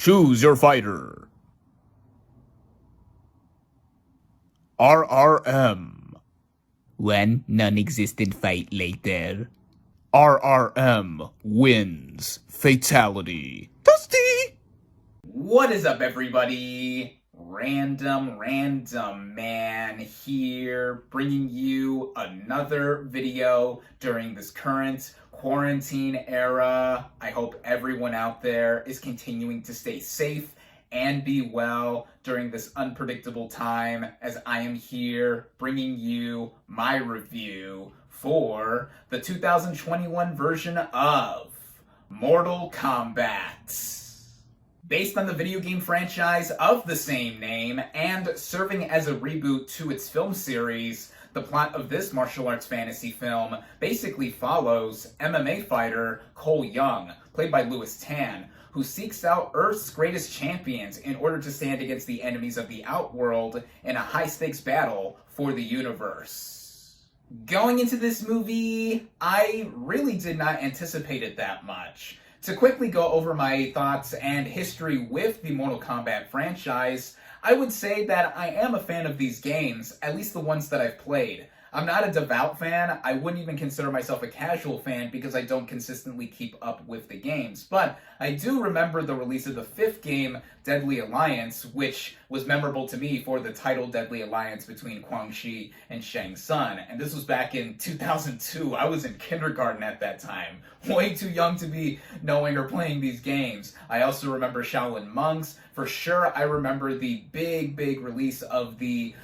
Choose your fighter. RRM. One non-existent fight later. RRM wins. Fatality. Dusty! What is up, everybody? RandomRandomMan here, bringing you another video during this current quarantine era. I hope everyone out there is continuing to stay safe and be well during this unpredictable time, as I am here bringing you my review for the 2021 version of Mortal Kombat. Based on the video game franchise of the same name and serving as a reboot to its film series, the plot of this martial arts fantasy film basically follows MMA fighter Cole Young, played by Lewis Tan, who seeks out Earth's greatest champions in order to stand against the enemies of the Outworld in a high-stakes battle for the universe. Going into this movie, I really did not anticipate it that much. To quickly go over my thoughts and history with the Mortal Kombat franchise, I would say that I am a fan of these games, at least the ones that I've played. I'm not a devout fan. I wouldn't even consider myself a casual fan because I don't consistently keep up with the games. But I do remember the release of the fifth game, Deadly Alliance, which was memorable to me for the title Deadly Alliance between Quan Chi and Shang Tsung. And this was back in 2002. I was in kindergarten at that time. Way too young to be knowing or playing these games. I also remember Shaolin Monks. For sure, I remember the big release of the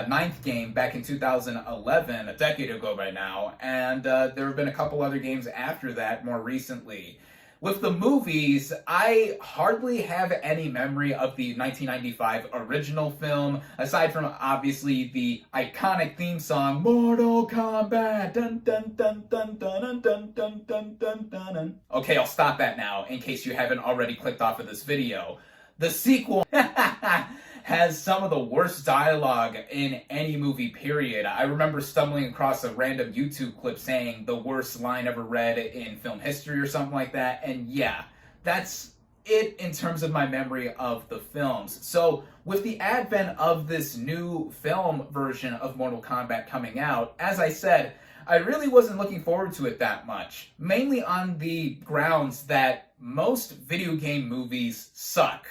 ninth game back in 2011, a decade ago by now, and there have been a couple other games after that more recently. With the movies, I hardly have any memory of the 1995 original film, aside from obviously the iconic theme song, Mortal Kombat, dun dun dun dun dun dun dun dun dun dun. Okay, I'll stop that now, in case you haven't already clicked off of this video. The sequel has some of the worst dialogue in any movie, period. I remember stumbling across a random YouTube clip saying the worst line ever read in film history or something like that, and yeah, that's it in terms of my memory of the films. So, with the advent of this new film version of Mortal Kombat coming out, as I said, I really wasn't looking forward to it that much, mainly on the grounds that most video game movies suck.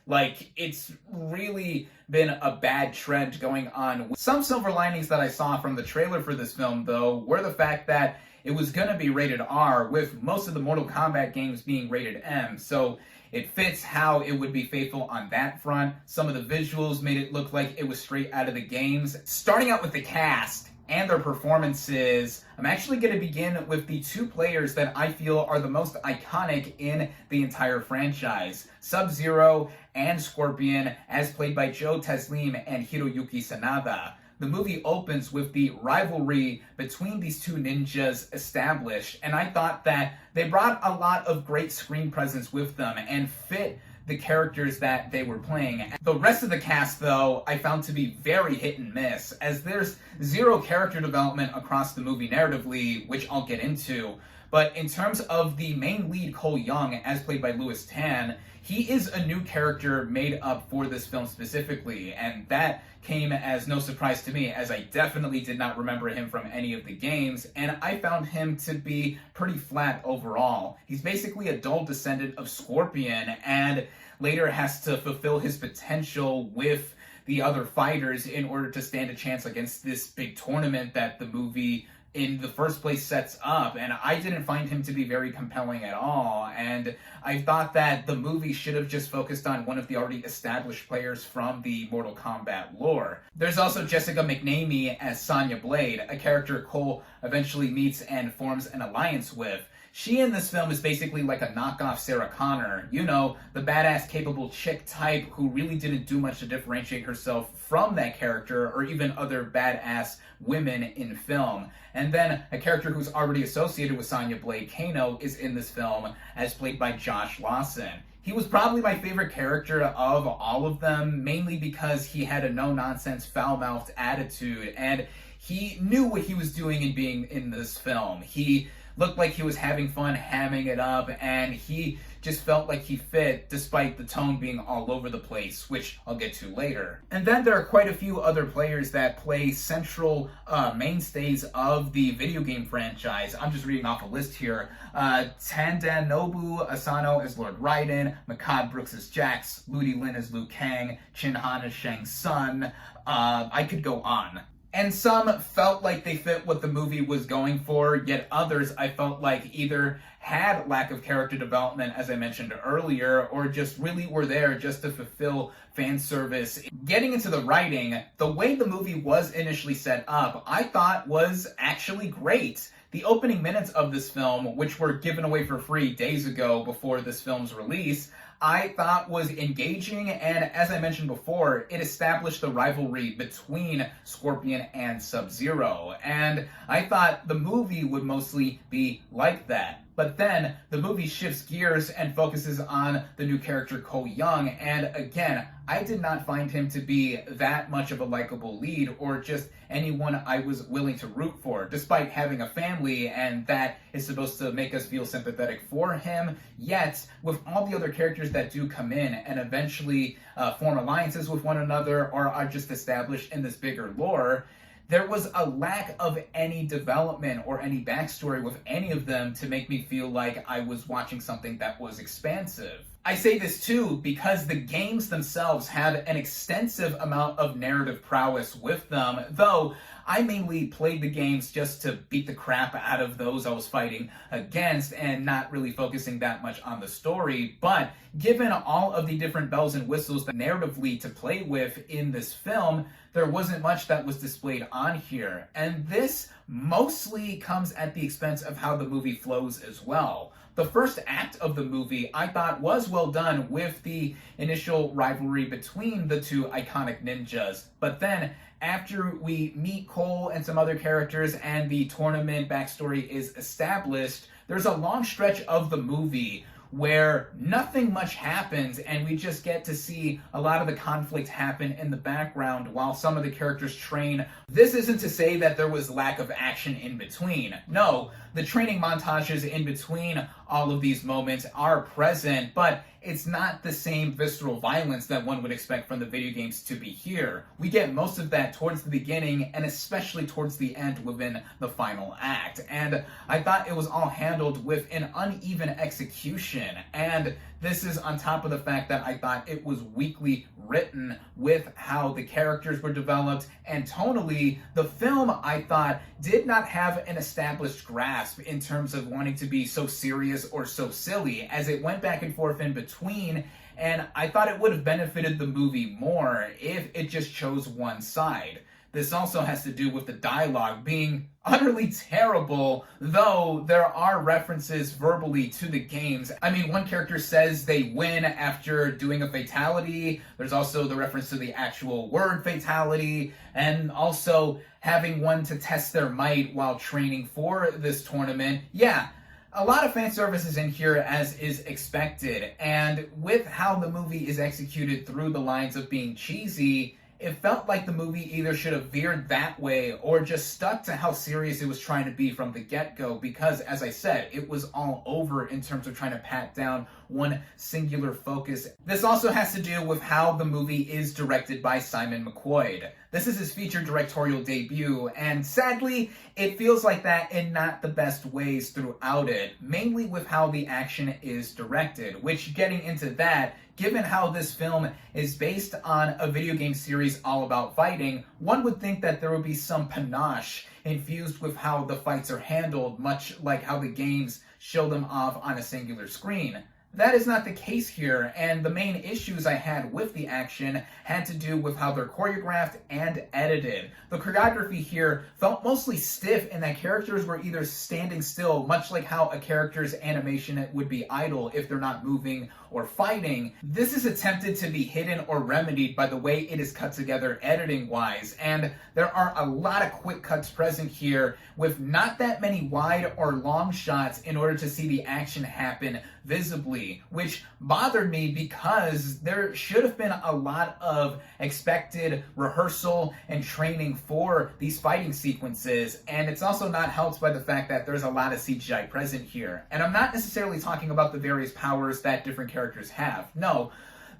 Like, it's really been a bad trend going on. Some silver linings that I saw from the trailer for this film, though, were the fact that it was going to be rated R, with most of the Mortal Kombat games being rated M, so it fits how it would be faithful on that front. Some of the visuals made it look like it was straight out of the games. Starting out with the cast and their performances, I'm actually going to begin with the two players that I feel are the most iconic in the entire franchise, Sub-Zero and Scorpion, as played by Joe Taslim and Hiroyuki Sanada. The movie opens with the rivalry between these two ninjas established, and I thought that they brought a lot of great screen presence with them and fit the characters that they were playing. The rest of the cast, though, I found to be very hit and miss, as there's zero character development across the movie narratively, which I'll get into. But in terms of the main lead, Cole Young, as played by Lewis Tan, he is a new character made up for this film specifically, and that came as no surprise to me, as I definitely did not remember him from any of the games, and I found him to be pretty flat overall. He's basically a dull descendant of Scorpion, and later has to fulfill his potential with the other fighters in order to stand a chance against this big tournament that the movie in the first place sets up, and I didn't find him to be very compelling at all, and I thought that the movie should have just focused on one of the already established players from the Mortal Kombat lore. There's also Jessica McNamee as Sonya Blade, a character Cole eventually meets and forms an alliance with. She in this film is basically like a knockoff Sarah Connor, you know, the badass capable chick type who really didn't do much to differentiate herself from that character or even other badass women in film. And then a character who's already associated with Sonya Blade, Kano, is in this film as played by Josh Lawson. He was probably my favorite character of all of them, mainly because he had a no-nonsense, foul-mouthed attitude, and he knew what he was doing in being in this film. He looked like he was having fun hamming it up, and he just felt like he fit despite the tone being all over the place, which I'll get to later. And then there are quite a few other players that play central mainstays of the video game franchise. I'm just reading off a list here. Tandanobu Asano as Lord Raiden, Makad Brooks as Jax, Ludi Lin as Liu Kang, Chin Han as Shang Tsung. I could go on. And some felt like they fit what the movie was going for, yet others I felt like either had lack of character development, as I mentioned earlier, or just really were there just to fulfill fan service. Getting into the writing, the way the movie was initially set up, I thought was actually great. The opening minutes of this film, which were given away for free days ago before this film's release, I thought was engaging, and as I mentioned before, it established the rivalry between Scorpion and Sub-Zero, and I thought the movie would mostly be like that. But then the movie shifts gears and focuses on the new character Cole Young, and again, I did not find him to be that much of a likable lead or just anyone I was willing to root for, despite having a family, and that is supposed to make us feel sympathetic for him. Yet, with all the other characters that do come in and eventually form alliances with one another or are just established in this bigger lore, there was a lack of any development or any backstory with any of them to make me feel like I was watching something that was expansive. I say this too because the games themselves have an extensive amount of narrative prowess with them, though I mainly played the games just to beat the crap out of those I was fighting against and not really focusing that much on the story. But given all of the different bells and whistles that narratively to play with in this film, there wasn't much that was displayed on here. And this mostly comes at the expense of how the movie flows as well. The first act of the movie I thought was well done with the initial rivalry between the two iconic ninjas. But then after we meet Cole and some other characters and the tournament backstory is established, there's a long stretch of the movie where nothing much happens and we just get to see a lot of the conflict happen in the background while some of the characters train. This isn't to say that there was lack of action in between. No, the training montages in between all of these moments are present, but it's not the same visceral violence that one would expect from the video games to be here. We get most of that towards the beginning and especially towards the end within the final act. And I thought it was all handled with an uneven execution. And this is on top of the fact that I thought it was weakly written with how the characters were developed, and tonally, the film, I thought, did not have an established grasp in terms of wanting to be so serious or so silly, as it went back and forth in between, and I thought it would have benefited the movie more if it just chose one side. This also has to do with the dialogue being utterly terrible, though there are references verbally to the games. I mean, one character says they win after doing a fatality. There's also the reference to the actual word fatality, and also having one to test their might while training for this tournament. Yeah, a lot of fan service is in here as is expected, and with how the movie is executed through the lines of being cheesy, it felt like the movie either should have veered that way or just stuck to how serious it was trying to be from the get-go, because, as I said, it was all over in terms of trying to pat down one singular focus. This also has to do with how the movie is directed by Simon McQuoid. This is his feature directorial debut, and sadly, it feels like that in not the best ways throughout it, mainly with how the action is directed, which, getting into that, given how this film is based on a video game series all about fighting, one would think that there would be some panache infused with how the fights are handled, much like how the games show them off on a singular screen. That is not the case here, and the main issues I had with the action had to do with how they're choreographed and edited. The choreography here felt mostly stiff in that characters were either standing still, much like how a character's animation would be idle if they're not moving or fighting. This is attempted to be hidden or remedied by the way it is cut together editing-wise, and there are a lot of quick cuts present here with not that many wide or long shots in order to see the action happen visibly, which bothered me because there should have been a lot of expected rehearsal and training for these fighting sequences, and it's also not helped by the fact that there's a lot of CGI present here. And I'm not necessarily talking about the various powers that different characters have. No,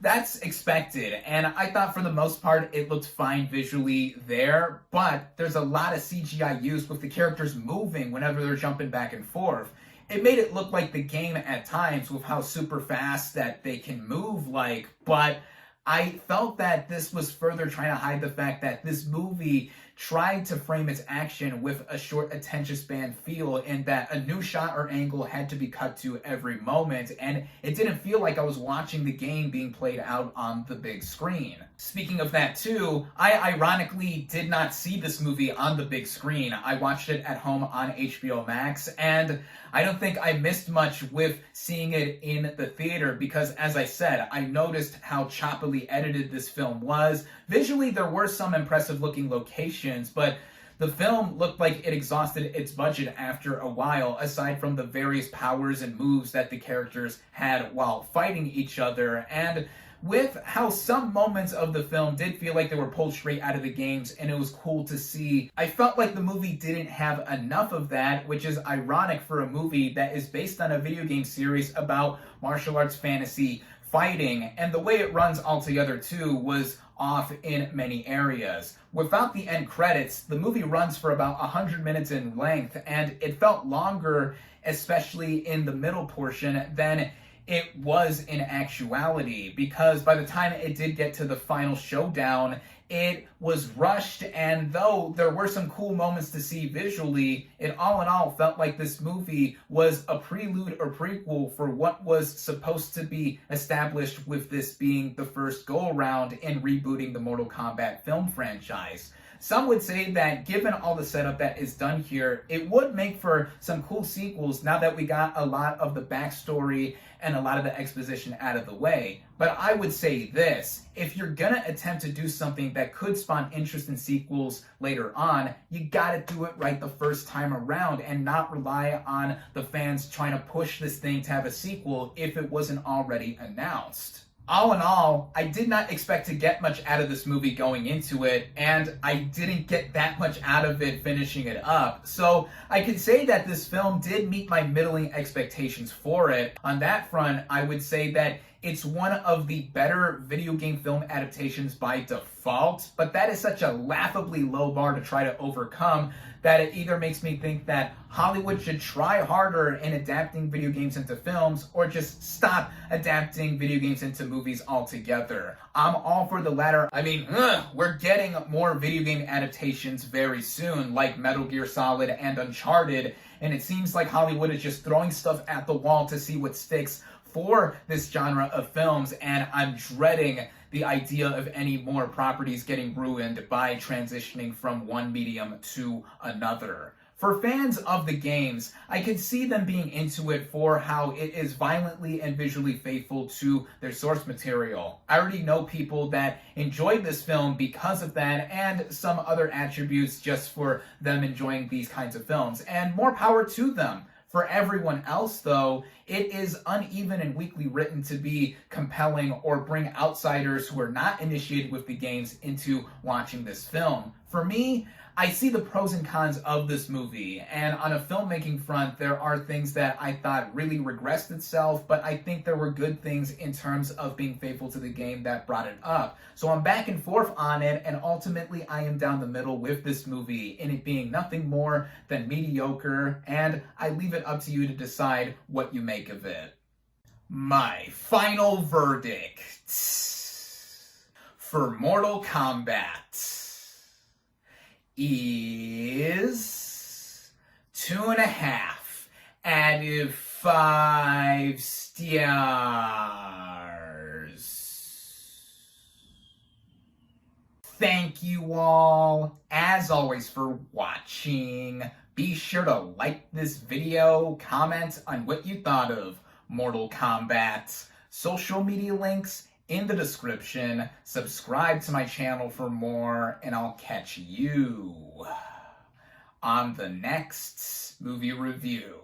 that's expected, and I thought for the most part it looked fine visually there, but there's a lot of CGI used with the characters moving whenever they're jumping back and forth. It made it look like the game at times with how super fast that they can move like, but I felt that this was further trying to hide the fact that this movie tried to frame its action with a short attention span feel, and that a new shot or angle had to be cut to every moment, and it didn't feel like I was watching the game being played out on the big screen. Speaking of that too, I ironically did not see this movie on the big screen. I watched it at home on HBO Max, and I don't think I missed much with seeing it in the theater because, as I said, I noticed how choppily edited this film was. Visually, there were some impressive looking locations, but the film looked like it exhausted its budget after a while, aside from the various powers and moves that the characters had while fighting each other. And with how some moments of the film did feel like they were pulled straight out of the games, and it was cool to see, I felt like the movie didn't have enough of that, which is ironic for a movie that is based on a video game series about martial arts fantasy fighting, and the way it runs altogether too was off in many areas. Without the end credits, the movie runs for about 100 minutes in length, and it felt longer, especially in the middle portion, than it was in actuality, because by the time it did get to the final showdown, it was rushed, and though there were some cool moments to see visually, it all in all felt like this movie was a prelude or prequel for what was supposed to be established with this being the first go-around in rebooting the Mortal Kombat film franchise. Some would say that given all the setup that is done here, it would make for some cool sequels now that we got a lot of the backstory and a lot of the exposition out of the way. But I would say this, if you're gonna attempt to do something that could spawn interest in sequels later on, you gotta do it right the first time around and not rely on the fans trying to push this thing to have a sequel if it wasn't already announced. All in all, I did not expect to get much out of this movie going into it, and I didn't get that much out of it finishing it up. So I could say that this film did meet my middling expectations for it. On that front, I would say that it's one of the better video game film adaptations by default, but that is such a laughably low bar to try to overcome that it either makes me think that Hollywood should try harder in adapting video games into films or just stop adapting video games into movies altogether. I'm all for the latter. I mean, we're getting more video game adaptations very soon, like Metal Gear Solid and Uncharted, and it seems like Hollywood is just throwing stuff at the wall to see what sticks for this genre of films, and I'm dreading the idea of any more properties getting ruined by transitioning from one medium to another. For fans of the games, I can see them being into it for how it is violently and visually faithful to their source material. I already know people that enjoyed this film because of that and some other attributes just for them enjoying these kinds of films, and more power to them. For everyone else, though, it is uneven and weakly written to be compelling or bring outsiders who are not initiated with the games into watching this film. For me, I see the pros and cons of this movie, and on a filmmaking front, there are things that I thought really regressed itself, but I think there were good things in terms of being faithful to the game that brought it up. So I'm back and forth on it, and ultimately I am down the middle with this movie, in it being nothing more than mediocre, and I leave it up to you to decide what you make of it. My final verdict for Mortal Kombat is 2.5 out of 5 stars. Thank you all, as always, for watching. Be sure to like this video, comment on what you thought of Mortal Kombat. Social media links in the description. Subscribe to my channel for more, and I'll catch you on the next movie review.